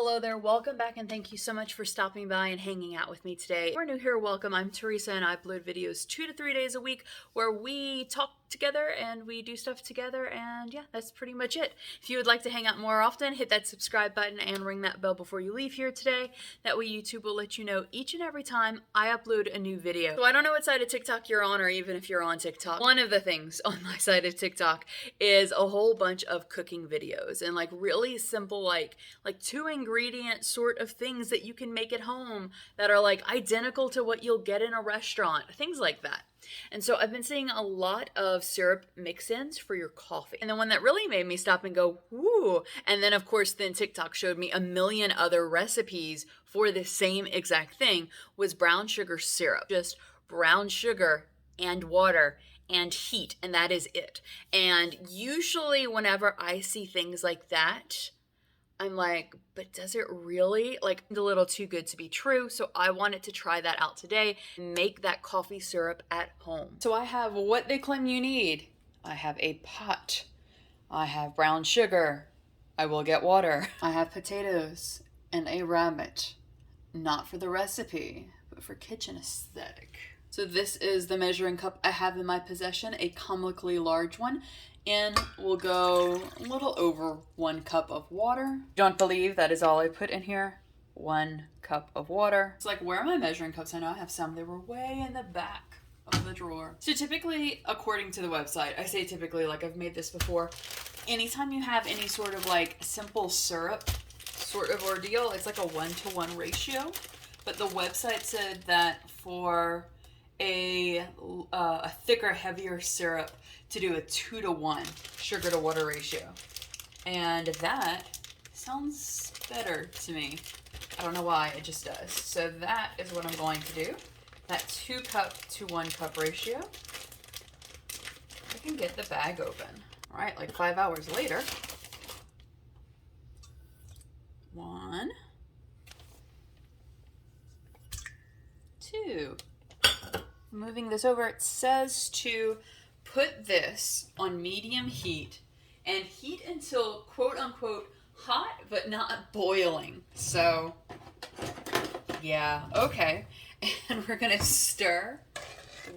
Hello there, welcome back, and thank you so much for stopping by and hanging out with me today. If you're new here, welcome. I'm Theresa and I upload videos 2 to 3 days a week where we talk together and we do stuff together, and yeah, that's pretty much it. If you would like to hang out more often, hit that subscribe button and ring that bell before you leave here today. That way YouTube will let you know each and every time I upload a new video. So I don't know what side of TikTok you're on, or even if you're on TikTok. One of the things on my side of TikTok is a whole bunch of cooking videos and like really simple like 2-ingredient sort of things that you can make at home that are like identical to what you'll get in a restaurant, things like that. And so I've been seeing a lot of syrup mix-ins for your coffee. And the one that really made me stop and go, whoo, and then of course then TikTok showed me a million other recipes for the same exact thing, was brown sugar syrup. Just brown sugar and water and heat, and that is it. And usually whenever I see things like that, I'm like, but does it really? Like, it's a little too good to be true. So I wanted to try that out today and make that coffee syrup at home. So I have what they claim you need. I have a pot. I have brown sugar. I will get water. I have potatoes and a rabbit. Not for the recipe, but for kitchen aesthetic. So this is the measuring cup I have in my possession, a comically large one. And we'll go a little over 1 cup of water. Don't believe that is all I put in here. 1 cup of water. It's like, where are my measuring cups? I know I have some. They were way in the back of the drawer. So typically, according to the website, I say typically like I've made this before, anytime you have any sort of like simple syrup sort of ordeal, it's like a 1-to-1 ratio. But the website said that for a thicker, heavier syrup, to do a 2-to-1 sugar to water ratio. And that sounds better to me. I don't know why, it just does. So that is what I'm going to do. That 2 cup to 1 cup ratio. I can get the bag open. All right, like 5 hours later. 1, 2. Moving this over, it says to put this on medium heat and heat until quote unquote hot but not boiling. So yeah, okay. And we're gonna stir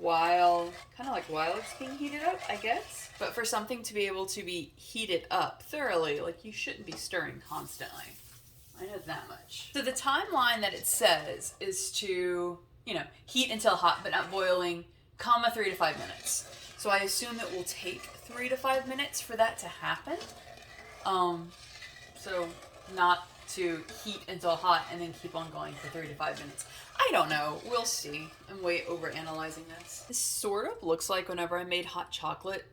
while it's being heated up, I guess. But for something to be able to be heated up thoroughly, like, you shouldn't be stirring constantly. I know that much. So the timeline that it says is to, heat until hot but not boiling, 3 to 5 minutes. So I assume it will take 3 to 5 minutes for that to happen. So not to heat until hot and then keep on going for 3 to 5 minutes. I don't know. We'll see. I'm way over analyzing this. This sort of looks like whenever I made hot chocolate.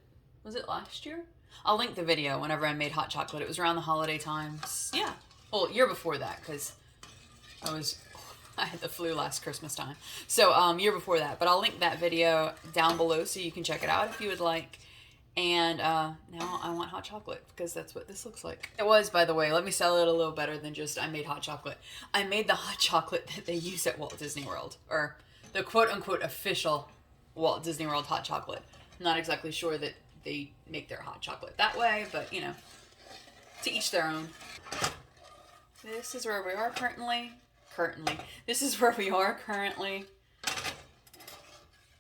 Was it last year? I'll link the video whenever I made hot chocolate. It was around the holiday times. Yeah. Well, year before that, because I had the flu last Christmas time. So year before that, but I'll link that video down below so you can check it out if you would like. And now I want hot chocolate because that's what this looks like. It was, by the way, let me sell it a little better than just I made hot chocolate. I made the hot chocolate that they use at Walt Disney World, or the quote unquote official Walt Disney World hot chocolate. I'm not exactly sure that they make their hot chocolate that way, but to each their own. This is where we are currently. This is where we are currently.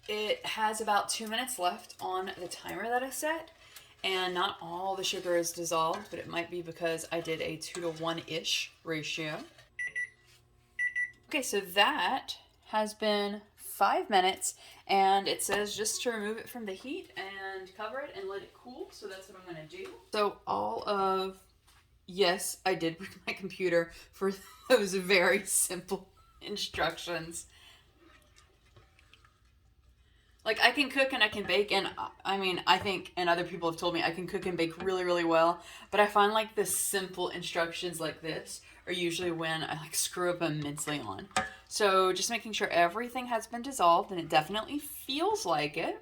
It has about 2 minutes left on the timer that I set, and not all the sugar is dissolved, but it might be because I did a 2-to-1-ish ratio. Okay, so that has been 5 minutes, and it says just to remove it from the heat and cover it and let it cool, so that's what I'm gonna do. So yes, I did bring my computer for those very simple instructions. Like, I can cook and I can bake, and I think, and other people have told me I can cook and bake really, really well, but I find like the simple instructions like this are usually when I screw up immensely on. So just making sure everything has been dissolved, and it definitely feels like it.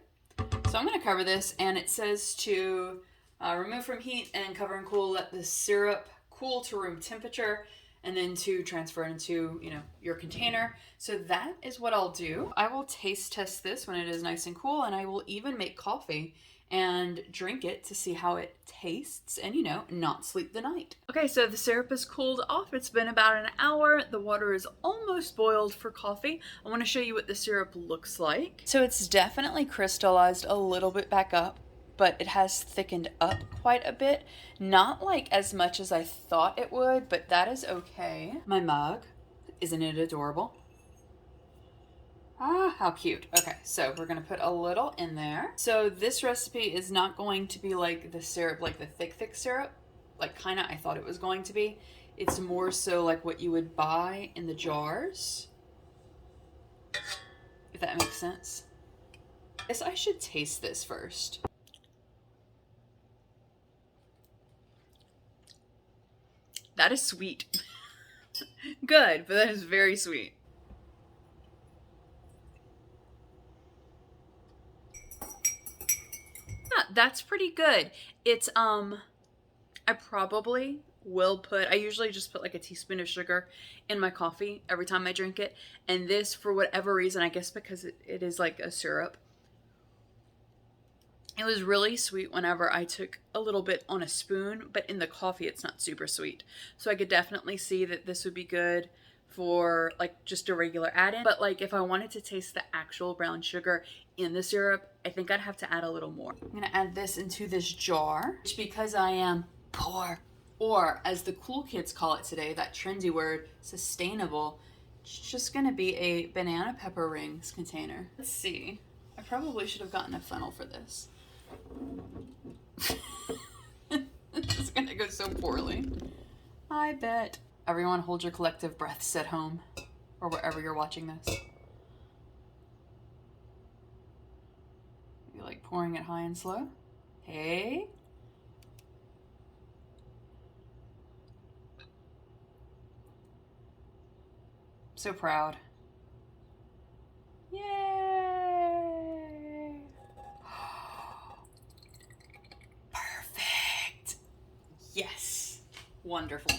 So I'm gonna cover this, and it says to remove from heat and cover and cool, let the syrup cool to room temperature, and then to transfer it into, your container. So that is what I'll do. I will taste test this when it is nice and cool, and I will even make coffee and drink it to see how it tastes and, you know, not sleep the night. Okay, so the syrup is cooled off. It's been about an hour. The water is almost boiled for coffee. I want to show you what the syrup looks like. So it's definitely crystallized a little bit back up, but it has thickened up quite a bit. Not like as much as I thought it would, but that is okay. My mug, isn't it adorable? Ah, how cute. Okay, so we're gonna put a little in there. So this recipe is not going to be like the syrup, like the thick syrup, like kinda I thought it was going to be. It's more so like what you would buy in the jars, if that makes sense. I guess I should taste this first. That is sweet. Good, but that is very sweet. Yeah, that's pretty good. It's, I probably will I usually just put like a teaspoon of sugar in my coffee every time I drink it. And this, for whatever reason, I guess because it is like a syrup, it was really sweet whenever I took a little bit on a spoon, but in the coffee it's not super sweet. So I could definitely see that this would be good for like just a regular add-in. But like if I wanted to taste the actual brown sugar in the syrup, I think I'd have to add a little more. I'm gonna add this into this jar, which because I am poor, or as the cool kids call it today, that trendy word, sustainable, it's just gonna be a banana pepper rings container. Let's see. I probably should have gotten a funnel for this. This is gonna go so poorly. I bet. Everyone hold your collective breaths at home or wherever you're watching this. You like pouring it high and slow? Hey. So proud. Yay! Perfect. Yes. Wonderful.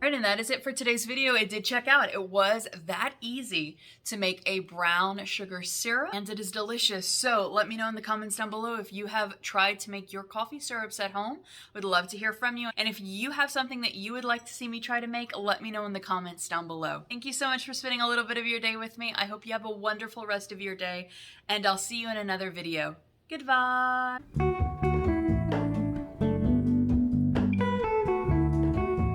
Right, and that is it for today's video. It did check out. It was that easy to make a brown sugar syrup, and it is delicious. So let me know in the comments down below if you have tried to make your coffee syrups at home. Would love to hear from you. And if you have something that you would like to see me try to make, let me know in the comments down below. Thank you so much for spending a little bit of your day with me. I hope you have a wonderful rest of your day, and I'll see you in another video. Goodbye.